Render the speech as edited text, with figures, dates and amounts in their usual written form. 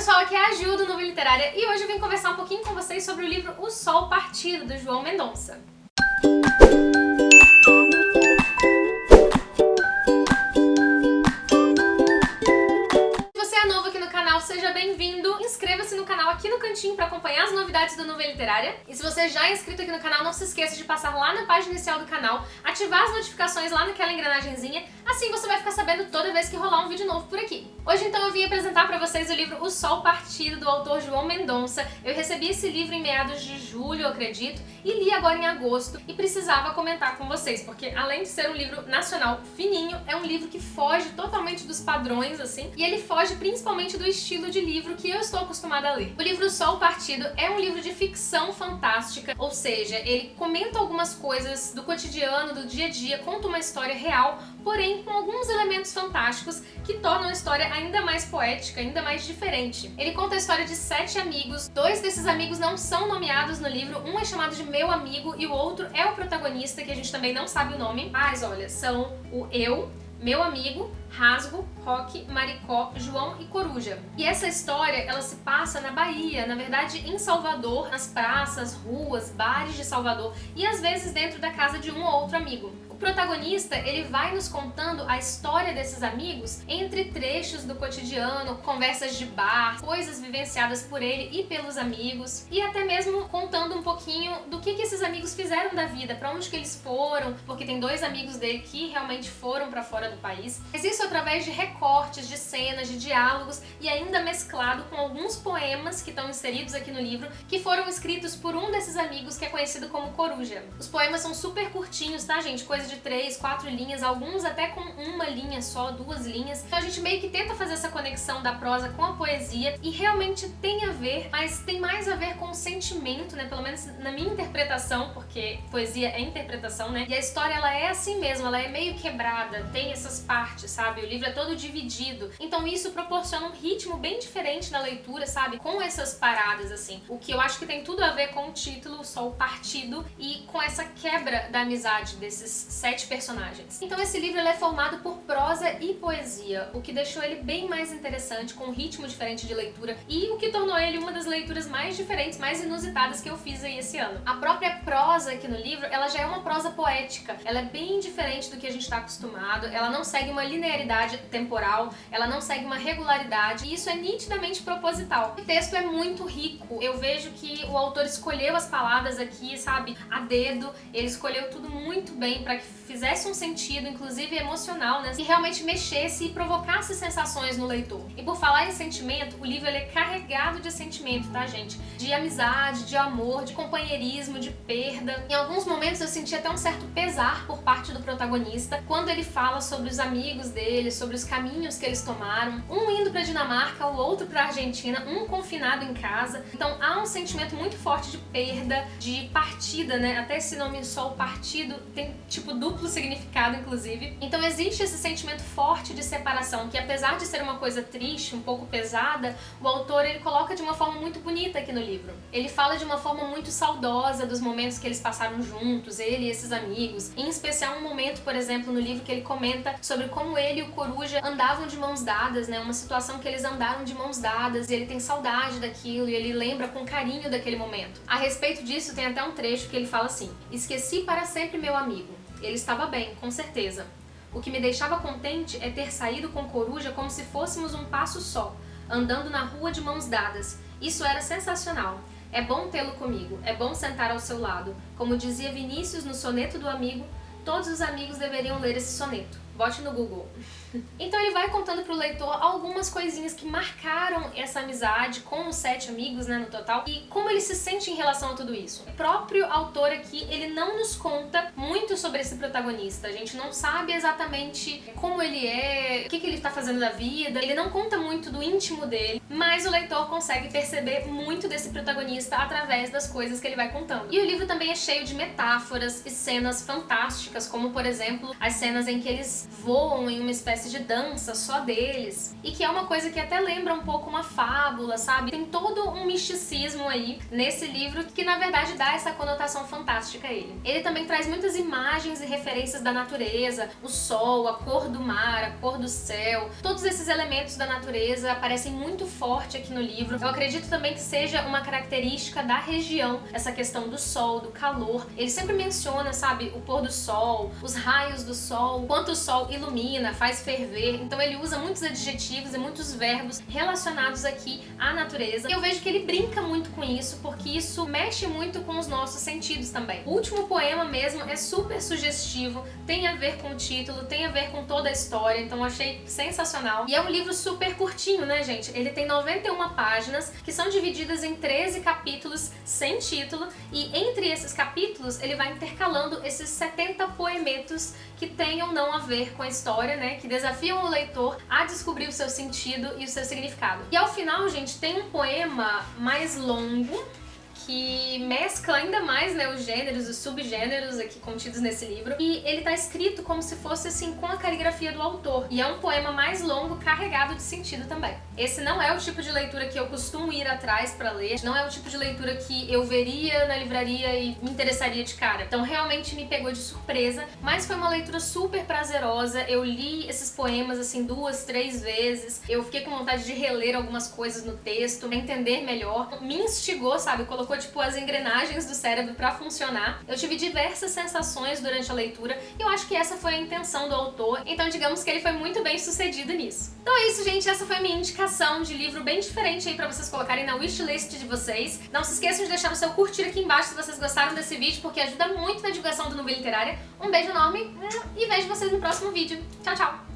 pessoal, aqui é a Ju do Nuvem Literária e hoje eu vim conversar um pouquinho com vocês sobre o livro O Sol Partido, do João Mendonça. Seja bem-vindo, inscreva-se no canal aqui no cantinho para acompanhar as novidades do Nuvem Literária. E se você já é inscrito aqui no canal, não se esqueça de passar lá na página inicial do canal, ativar as notificações lá naquela engrenagenzinha, assim você vai ficar sabendo toda vez que rolar um vídeo novo por aqui. Hoje então eu vim apresentar para vocês o livro O Sol Partido, do autor João Mendonça. Eu recebi esse livro em meados de julho, eu acredito, e li agora em agosto e precisava comentar com vocês, porque além de ser um livro nacional fininho, é um livro que foge totalmente dos padrões, assim, e ele foge principalmente do estilo de livro que eu estou acostumada a ler. O livro O Sol Partido é um livro de ficção fantástica, ou seja, ele comenta algumas coisas do cotidiano, do dia a dia, conta uma história real, porém com alguns elementos fantásticos que tornam a história ainda mais poética, ainda mais diferente. Ele conta a história de 7 amigos, 2 desses amigos não são nomeados no livro, um é chamado de Meu Amigo e o outro é o protagonista, que a gente também não sabe o nome, mas olha, são o Eu, Meu Amigo, Rasgo, Roque, Maricó, João e Coruja. E essa história, ela se passa na Bahia, na verdade em Salvador, nas praças, ruas, bares de Salvador e às vezes dentro da casa de um ou outro amigo. O protagonista, ele vai nos contando a história desses amigos entre trechos do cotidiano, conversas de bar, coisas vivenciadas por ele e pelos amigos, e até mesmo contando um pouquinho do que esses amigos fizeram da vida, pra onde que eles foram, porque tem 2 amigos dele que realmente foram pra fora do país. Mas isso através de recortes, de cenas, de diálogos e ainda mesclado com alguns poemas que estão inseridos aqui no livro, que foram escritos por um desses amigos que é conhecido como Coruja. Os poemas são super curtinhos, tá, gente? Coisa de 3, 4 linhas, alguns até com uma linha só, 2 linhas. Então a gente meio que tenta fazer essa conexão da prosa com a poesia e realmente tem a ver, mas tem mais a ver com o sentimento, né? Pelo menos na minha interpretação, porque poesia é interpretação, né? E a história, ela é assim mesmo, ela é meio quebrada, tem essas partes, sabe? O livro é todo dividido. Então isso proporciona um ritmo bem diferente na leitura, sabe? Com essas paradas, assim. O que eu acho que tem tudo a ver com o título, O Sol Partido, e com essa quebra da amizade desses 7 personagens. Então esse livro ele é formado por prosa e poesia, o que deixou ele bem mais interessante, com um ritmo diferente de leitura e o que tornou ele uma das leituras mais diferentes, mais inusitadas que eu fiz aí esse ano. A própria prosa aqui no livro, ela já é uma prosa poética, ela é bem diferente do que a gente está acostumado, ela não segue uma linearidade temporal, ela não segue uma regularidade e isso é nitidamente proposital. O texto é muito rico, eu vejo que o autor escolheu as palavras aqui, sabe, a dedo, ele escolheu tudo muito bem para que fizesse um sentido, inclusive emocional, né? E realmente mexesse e provocasse sensações no leitor. E por falar em sentimento, o livro ele é carregado de sentimento, tá, gente? De amizade, de amor, de companheirismo, de perda. Em alguns momentos eu senti até um certo pesar por parte do protagonista, quando ele fala sobre os amigos dele, sobre os caminhos que eles tomaram, um indo pra Dinamarca, o outro pra Argentina, um confinado em casa. Então há um sentimento muito forte de perda, de partida, né? Até esse nome Sol Partido tem tipo duplo significado, inclusive. Então existe esse sentimento forte de separação, que apesar de ser uma coisa triste, um pouco pesada, o autor ele coloca de uma forma muito bonita aqui no livro. Ele fala de uma forma muito saudosa dos momentos que eles passaram juntos, ele e esses amigos. Em especial um momento, por exemplo, no livro que ele comenta sobre como ele e o Coruja andavam de mãos dadas, né? Uma situação que eles andaram de mãos dadas e ele tem saudade daquilo e ele lembra com carinho daquele momento. A respeito disso tem até um trecho que ele fala assim: "Esqueci para sempre meu amigo. Ele estava bem, com certeza. O que me deixava contente é ter saído com Coruja como se fôssemos um passo só, andando na rua de mãos dadas. Isso era sensacional. É bom tê-lo comigo, é bom sentar ao seu lado. Como dizia Vinícius no soneto do amigo, todos os amigos deveriam ler esse soneto. Bote no Google." Então ele vai contando pro leitor algumas coisinhas que marcaram essa amizade com os 7 amigos, né, no total, e como ele se sente em relação a tudo isso. O próprio autor aqui, ele não nos conta muito sobre esse protagonista, a gente não sabe exatamente como ele é, o que ele tá fazendo da vida, ele não conta muito do íntimo dele, mas o leitor consegue perceber muito desse protagonista através das coisas que ele vai contando. E o livro também é cheio de metáforas e cenas fantásticas, como por exemplo, as cenas em que eles voam em uma espécie de dança só deles, e que é uma coisa que até lembra um pouco pouco uma fábula, sabe? Tem todo um misticismo aí nesse livro que na verdade dá essa conotação fantástica a ele. Ele também traz muitas imagens e referências da natureza, o sol, a cor do mar, a cor do céu, todos esses elementos da natureza aparecem muito forte aqui no livro. Eu acredito também que seja uma característica da região, essa questão do sol, do calor. Ele sempre menciona, sabe, o pôr do sol, os raios do sol, quanto o sol ilumina, faz ferver. Então ele usa muitos adjetivos e muitos verbos relacionados aqui à natureza. E eu vejo que ele brinca muito com isso, porque isso mexe muito com os nossos sentidos também. O último poema mesmo é super sugestivo, tem a ver com o título, tem a ver com toda a história, então eu achei sensacional. E é um livro super curtinho, né, gente? Ele tem 91 páginas, que são divididas em 13 capítulos sem título, e entre esses capítulos ele vai intercalando esses 70 poemetos que têm ou não a ver com a história, né? Que desafiam o leitor a descobrir o seu sentido e o seu significado. E ao final, gente, tem um poema mais longo, que mescla ainda mais, né, os gêneros, os subgêneros aqui contidos nesse livro. E ele tá escrito como se fosse assim com a caligrafia do autor. E é um poema mais longo, carregado de sentido também. Esse não é o tipo de leitura que eu costumo ir atrás pra ler. Não é o tipo de leitura que eu veria na livraria e me interessaria de cara. Então realmente me pegou de surpresa. Mas foi uma leitura super prazerosa. Eu li esses poemas assim 2, 3 vezes. Eu fiquei com vontade de reler algumas coisas no texto, pra entender melhor. Me instigou, sabe? Colocou tipo as engrenagens do cérebro pra funcionar. Eu tive diversas sensações durante a leitura e eu acho que essa foi a intenção do autor, então digamos que ele foi muito bem sucedido nisso. Então é isso, gente, essa foi a minha indicação de livro bem diferente aí pra vocês colocarem na wishlist de vocês. Não se esqueçam de deixar o seu curtir aqui embaixo se vocês gostaram desse vídeo, porque ajuda muito na divulgação do Nuvem Literária. Um beijo enorme e vejo vocês no próximo vídeo. Tchau, tchau!